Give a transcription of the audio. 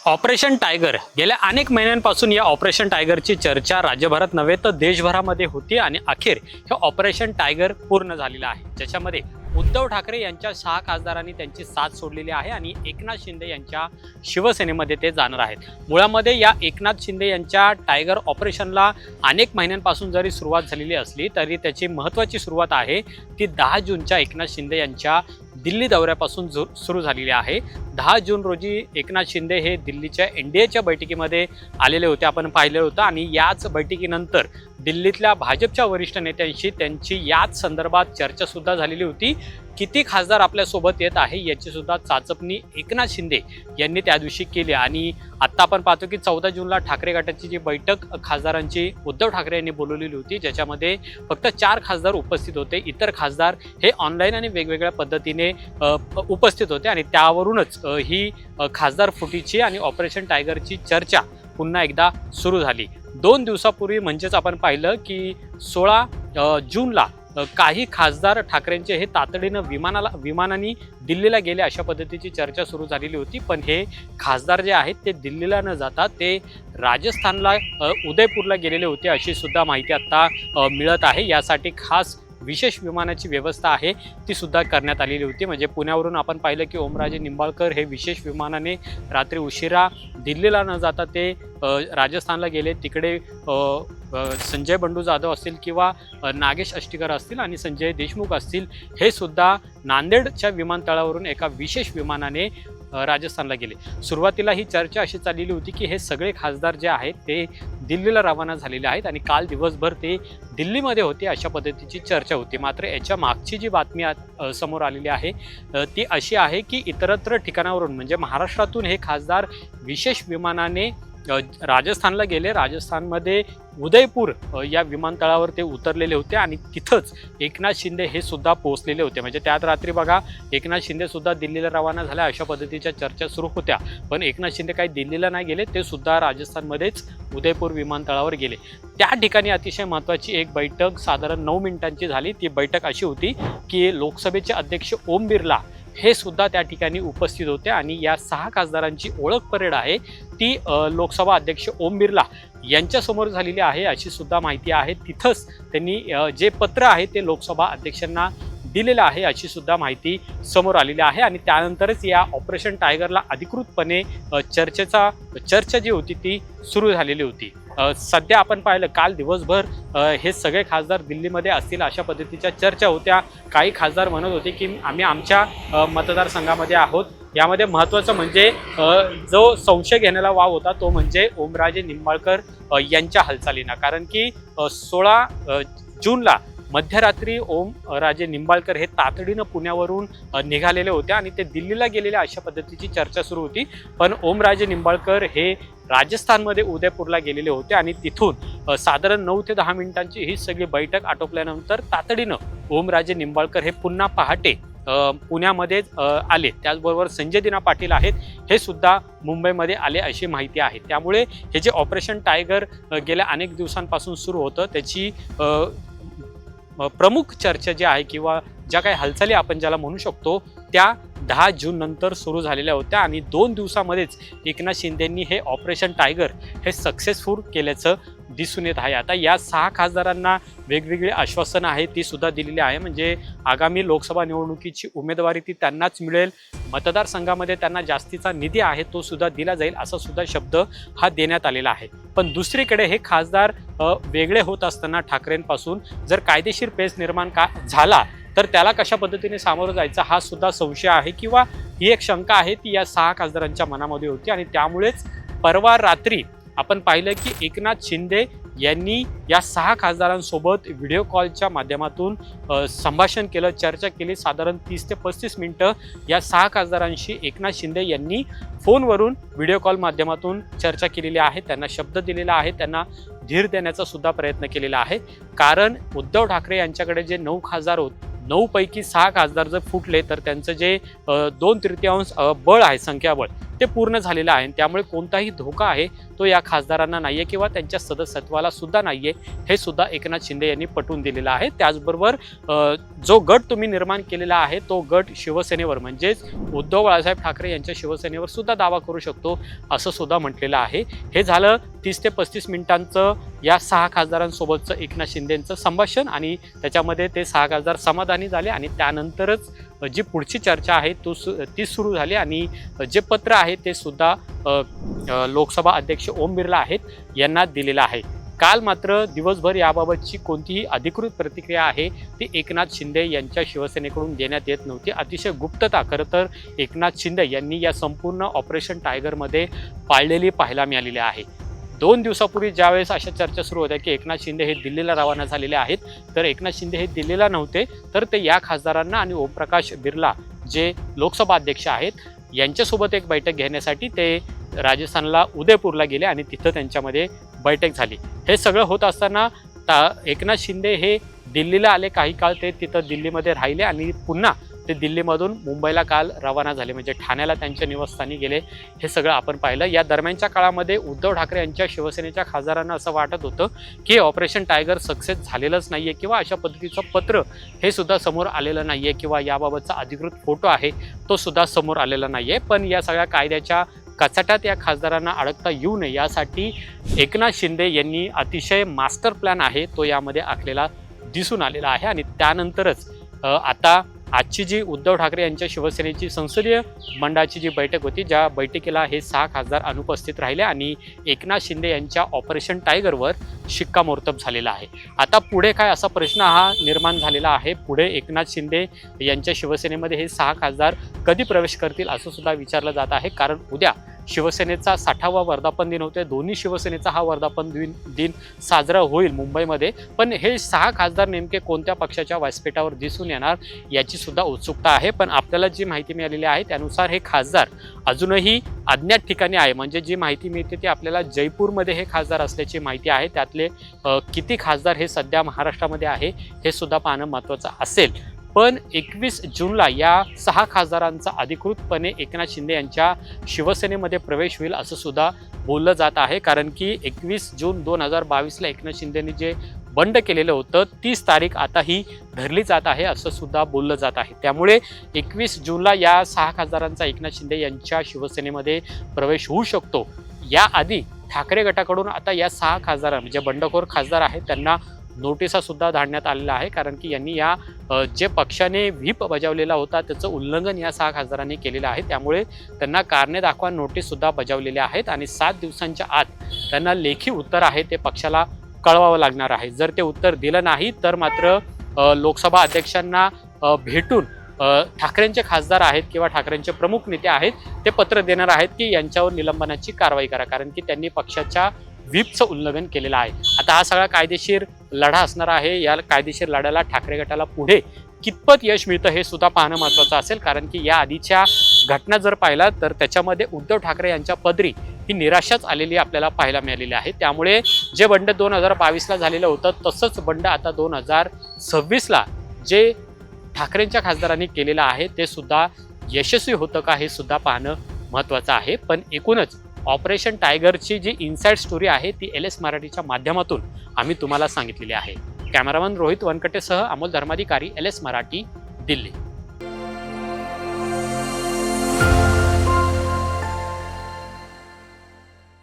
Operation tiger गेल्या अनेक महिन्यांपासून या ऑपरेशन टायगरची चर्चा राज्यभरात नव्हे तर देशभरामध्ये होती आणि अखेर हे ऑपरेशन टायगर पूर्ण झालेलं आहे, ज्याच्यामध्ये उद्धव ठाकरे यांच्या 6 खासदारांनी त्यांची साथ सोडलेली आहे आणि एकनाथ शिंदे यांच्या शिवसेनेमध्ये ते जाणार आहेत। मुळामध्ये या एकनाथ शिंदे यांच्या टायगर ऑपरेशनला अनेक महिन्यांपासून जरी सुरुवात झालेली असली तरी त्याची महत्त्वाची सुरुवात आहे ती 10 जूनच्या एकनाथ शिंदे यांच्या दिल्ली दौऱ्यापासून सुरू झालेली आहे। 10 जून रोजी एकनाथ शिंदे हे दिल्लीच्या एनडीएच्या बैठकीमध्ये आलेले होते, आपण पाहिलं होतं आणि याच बैठकीनंतर दिल्लीतल्या भाजपच्या वरिष्ठ नेत्यांशी त्यांची याच संदर्भात चर्चा सुद्धा झालेली होती। किती खासदार आपल्यासोबत येत आहे याची सुद्धा चाचपणी एकनाथ शिंदे यांनी त्या दिवशी केली आणि आता आपण पाहतो की 14 जूनला ठाकरे गटाची जी बैठक खासदारांची उद्धव ठाकरे यांनी बोलवलेली होती, ज्याच्यामध्ये फक्त 4 खासदार उपस्थित होते। इतर खासदार हे ऑनलाईन आणि वेगवेगळ्या पद्धतीने उपस्थित होते आणि त्यावरूनच ही खासदार फुटीची आणि ऑपरेशन टायगरची चर्चा पुन्हा एकदा सुरू झाली। 2 दिवसापूर्वी म्हणजेच आपण पाहिलं की 16 जूनला काही खासदार ठाकरेंचे हे तातडीनं विमानाने दिल्लीला गेले अशा पद्धतीची चर्चा सुरू झालेली होती। पण हे खासदार जे आहेत ते दिल्लीला न जाता ते राजस्थानला उदयपूरला गेलेले होते अशी सुद्धा माहिती आता मिळत आहे। यासाठी खास विशेष विमानाची व्यवस्था आहे ती सुद्धा करण्यात आलेली होती। म्हणजे पुण्यावरून आपण पाहिलं की ओमराजे निंबाळकर हे विशेष विमानाने रात्री उशिरा दिल्लीला न जाता ते राजस्थानला गेले। तिकडे संजय बंडू जाधव असतील किंवा नागेश अष्टीकर असतील आणि संजय देशमुख असतील हे सुद्धा नांदेडच्या विमानतळावरून एका विशेष विमानाने राजस्थानला गेले। सुरुवातीला ही चर्चा अशी चाललेली होती की हे सगळे खासदार जे आहेत ते दिल्लीला रवाना झालेले आहेत आणि काल दिवसभर ते दिल्लीमध्ये होते अशा पद्धतीची चर्चा होती। मात्र याच्या मागची जी बातमी समोर आलेली आहे ती अशी आहे की इतरत्र ठिकाणावरून म्हणजे महाराष्ट्रातून हे खासदार विशेष विमानाने राजस्थानला गेले। राजस्थानमध्ये उदयपूर या विमानतळावर ते उतरलेले होते आणि तिथंच एकनाथ शिंदे हे सुद्धा पोहोचलेले होते। म्हणजे त्यात रात्री बघा एकनाथ शिंदे सुद्धा दिल्लीला रवाना झाल्या अशा पद्धतीच्या चर्चा सुरू होत्या, पण एकनाथ शिंदे काही दिल्लीला नाही गेले, ते सुद्धा राजस्थानमध्येच उदयपूर विमानतळावर गेले। त्या ठिकाणी अतिशय महत्त्वाची एक बैठक साधारण 9 मिनिटांची झाली। ती बैठक अशी होती की लोकसभेचे अध्यक्ष ओम बिर्ला हे सुद्धा त्या ठिकाणी उपस्थित होते आणि या 6 खासदारांची ओळख परेड आहे ती लोकसभा अध्यक्ष ओम बिर्ला यांच्यासमोर झालेली आहे अशी सुद्धा माहिती आहे। तिथंच त्यांनी जे पत्र आहे ते लोकसभा अध्यक्षांना दिलेलं आहे अशी सुद्धा माहिती समोर आलेली आहे आणि त्यानंतरच या ऑपरेशन टायगरला अधिकृतपणे चर्चा जी होती ती सुरू झालेली होती। सध्या आपण पाहिलं काल दिवसभर हे सगळे खासदार दिल्लीमध्ये असतील अशा पद्धतीच्या चर्चा होत्या। काही खासदार म्हणत होते की आम्ही आमच्या मतदारसंघामध्ये आहोत। यामध्ये महत्त्वाचं म्हणजे जो संशय घेण्याला वाव होता तो म्हणजे ओमराजे निंबाळकर यांच्या हालचालींना, कारण की 16 जूनला मध्यरात्री ओमराजे निंबाळकर हे तातडीनं पुण्यावरून निघालेले होते आणि ते दिल्लीला गेलेले अशा पद्धतीची चर्चा सुरू होती। पण ओमराजे निंबाळकर हे राजस्थानमध्ये उदयपूरला गेलेले होते आणि तिथून साधारण 9 ते 10 मिनिटांची ही सगळी बैठक आटोपल्यानंतर तातडीनं ओमराजे निंबाळकर हे पुन्हा पहाटे पुण्यामध्ये आले। त्याचबरोबर संजय दिना पाटील आहेत हे सुद्धा मुंबईमध्ये आले अशी माहिती आहे। त्यामुळे हे जे ऑपरेशन टायगर गेल्या अनेक दिवसांपासून सुरू होतं त्याची प्रमुख चर्चा जी आहे किंवा ज्या काही हालचाली आपण ज्याला म्हणू शकतो त्या 10 जून नंतर सुरू झालेल्या होत्या आणि 2 दिवसामध्येच एकनाथ शिंदेंनी हे ऑपरेशन टायगर हे सक्सेसफुल केल्याचं दिसून येत आहे। आता या 6 खासदारांना वेगवेगळी आश्वासनं आहेत ती सुद्धा दिलेली आहे। म्हणजे आगामी लोकसभा निवडणुकीची उमेदवारी ती त्यांनाच मिळेल, मतदारसंघामध्ये त्यांना जास्तीचा निधी आहे तो सुद्धा दिला जाईल असा सुद्धा शब्द हा देण्यात आलेला आहे। पण दुसरीकडे हे खासदार वेगळे होत असताना ठाकरेंपासून जर कायदेशीर पेच निर्माण झाला तर त्याला कशा पद्धतीने सामोरं जायचं हा सुद्धा संशय आहे किंवा ही एक शंका आहे ती या 6 खासदारांच्या मनामध्ये होती आणि त्यामुळेच परवा रात्री आपण पाहिलं की एकनाथ शिंदे यांनी या 6 खासदारांसोबत व्हिडिओ कॉलच्या माध्यमातून संभाषण केलं, चर्चा केली। साधारण 30 ते 35 मिनिटं या 6 खासदारांशी एकनाथ शिंदे यांनी फोनवरून व्हिडिओ कॉल माध्यमातून चर्चा केलेली आहे। त्यांना शब्द दिलेला आहे, त्यांना धीर देण्याचा सुद्धा प्रयत्न केलेला आहे। कारण उद्धव ठाकरे यांच्याकडे जे 9 खासदार होते 9 पैकी 6 खासदार जर फुटले तर त्यांचं जे 2/3 बळ आहे संख्याबळ ते पूर्ण झालेलं आहे. त्यामुळे कोणताही धोका आहे तो या खासदारांना नाहीये किंवा त्यांच्या सदस्यत्वाला सुद्धा नाहीये, हे सुद्धा एकनाथ शिंदे यांनी पटवून दिलेलं आहे. त्याचबरोबर जो गट तुम्ही निर्माण केलेला आहे तो गट शिवसेनेवर म्हणजेच उद्धव बाळासाहेब ठाकरे यांच्या शिवसेनेवर सुद्धा दावा करू शकतो, असं सुद्धा म्हटलेलं आहे. हे झालं 30 ते 35 मिनिटांचं या 6 खासदारांसोबतचं एकनाथ शिंदेंचं संभाषण आणि त्याच्यामध्ये ते 6 खासदार समाधानी झाले आणि त्यानंतरच जी पुढची चर्चा आहे ती सुरू झाली आणि जे पत्र आहे ते सुद्धा लोकसभा अध्यक्ष ओम बिर्ला आहेत यांना दिलेलं आहे. काल मात्र दिवसभर याबाबतची कोणतीही अधिकृत प्रतिक्रिया आहे ती एकनाथ शिंदे यांच्या शिवसेनेकडून देण्यात येत नव्हती. अतिशय गुप्तता खरं तर एकनाथ शिंदे यांनी या संपूर्ण ऑपरेशन टायगरमध्ये पाळलेली पाहायला मिळालेली आहे. 2 दिवसापूर्वी ज्यावेळेस अशा चर्चा सुरू होत्या की एकनाथ शिंदे हे दिल्लीला रवाना झालेले आहेत, तर एकनाथ शिंदे हे दिल्लीला नव्हते, तर ते या खासदारांना आणि ओमप्रकाश बिर्ला जे लोकसभा अध्यक्ष आहेत यांच्यासोबत एक बैठक घेण्यासाठी ते राजस्थानला उदयपूरला गेले आणि तिथं त्यांच्यामध्ये बैठक झाली. हे सगळं होत असताना एकनाथ शिंदे हे दिल्लीला आले. काही काळ ते तिथं दिल्लीमध्ये राहिले आणि पुन्हा ते दिल्लीमधून मुंबईला काल रवाना झाले, म्हणजे ठाण्याला त्यांच्या निवासस्थानी गेले. हे सगळं आपण पाहिलं. या दरम्यानच्या काळामध्ये उद्धव ठाकरे यांच्या शिवसेनेच्या खासदारांना असं वाटत होतं की ऑपरेशन टायगर सक्सेस झालेलंच नाहीये किंवा अशा पद्धतीचं पत्र हे सुद्धा समोर आलेलं नाहीये किंवा याबाबतचा अधिकृत फोटो आहे तो सुद्धा समोर आलेला नाहीये. पण या सगळ्या कायद्याच्या कचाट्यात या खासदारांना अडकता येऊ नये यासाठी एकनाथ शिंदे यांनी अतिशय मास्टर प्लॅन आहे तो यामध्ये आखलेला दिसून आलेला आहे. आणि त्यानंतरच आता आजची जी उद्धव ठाकरे यांच्या शिवसेनेची संसदीय मंडळाची जी बैठक होती, ज्या बैठकीला हे 6 खासदार अनुपस्थित राहिले आणि एकनाथ शिंदे यांच्या ऑपरेशन टायगरवर शिक्कामोर्तब झालेला आहे. आता पुढे काय असा प्रश्न हा निर्माण झालेला आहे. पुढे एकनाथ शिंदे यांच्या शिवसेनेमध्ये हे 6 खासदार कधी प्रवेश करतील असं सुद्धा विचारलं जात आहे. कारण उद्या शिवसेनेचा 60वा वर्धापन दिन होते. दोन्ही शिवसेनेचा हा वर्धापन दिन साजरा होईल मुंबईमध्ये. पण हे 6 खासदार नेमके कोणत्या पक्षाच्या व्यासपीठावर दिसून येणार याची सुद्धा उत्सुकता आहे. पण आपल्याला जी माहिती मिळालेली आहे त्यानुसार हे खासदार अजूनही अज्ञात ठिकाणी आहे. म्हणजे जी माहिती मिळते ती आपल्याला जयपूरमध्ये हे खासदार असल्याची माहिती आहे. त्यातले किती खासदार हे सध्या महाराष्ट्रामध्ये आहे हे सुद्धा पाहणं महत्त्वाचं असेल. पण 21 जूनला या 6 खासदारांचा अधिकृतपणे एकनाथ शिंदे यांच्या शिवसेनेमध्ये प्रवेश होईल असं सुद्धा बोललं जात आहे. कारण की 21 जून 2022ला एकनाथ शिंदेंनी जे बंड केलेलं होतं 30 तारीख आता ही धरली जात आहे असं सुद्धा बोललं जात आहे. त्यामुळे 21 जूनला या 6 खासदारांचा एकनाथ शिंदे यांच्या शिवसेनेमध्ये प्रवेश होऊ शकतो. याआधी ठाकरे गटाकडून आता या 6 खासदारांना जे बंडखोर खासदार आहेत त्यांना नोटिसा सुद्धा धाडण्यात आलेला आहे. कारण की यांनी या जे पक्षाने व्हीप बजावलेला होता त्याचं उल्लंघन या 6 खासदारांनी केलेलं आहे. त्यामुळे त्यांना कारणे दाखवा नोटीस सुद्धा बजावलेल्या आहेत आणि 7 दिवसांच्या आत त्यांना लेखी उत्तर आहे ते पक्षाला कळवावं लागणार आहे. जर ते उत्तर दिलं नाही तर मात्र लोकसभा अध्यक्षांना भेटून ठाकरेंचे खासदार आहेत किंवा ठाकरेंचे प्रमुख नेते आहेत ते पत्र देणार आहेत की यांच्यावर निलंबनाची कारवाई करा, कारण की त्यांनी पक्षाच्या व्हीपचं उल्लंघन केलेलं आहे. आता हा सगळा कायदेशीर लढा असणार आहे. या कायदेशीर लढ्याला ठाकरे गटाला पुढे कितपत यश मिळतं हे सुद्धा पाहणं महत्त्वाचं असेल. कारण की या आधीच्या घटना जर पाहिला तर त्याच्यामध्ये उद्धव ठाकरे यांच्या पदरी ही निराशाच आलेली आपल्याला पाहायला मिळालेली आहे. त्यामुळे जे बंड 2022ला झालेलं होतं तसंच बंड आता 2026ला जे ठाकरेंच्या खासदारांनी केलेलं आहे ते सुद्धा यशस्वी होतं का हे सुद्धा पाहणं महत्त्वाचं आहे. पण एकूणच ऑपरेशन टायगरची जी इनसाइड स्टोरी आहे ती LS मराठीच्या माध्यमातून आम्ही तुम्हाला सांगितलेली आहे. कॅमेरामन रोहित वनकटेसह अमोल धर्माधिकारी, LS मराठी, दिल्ली.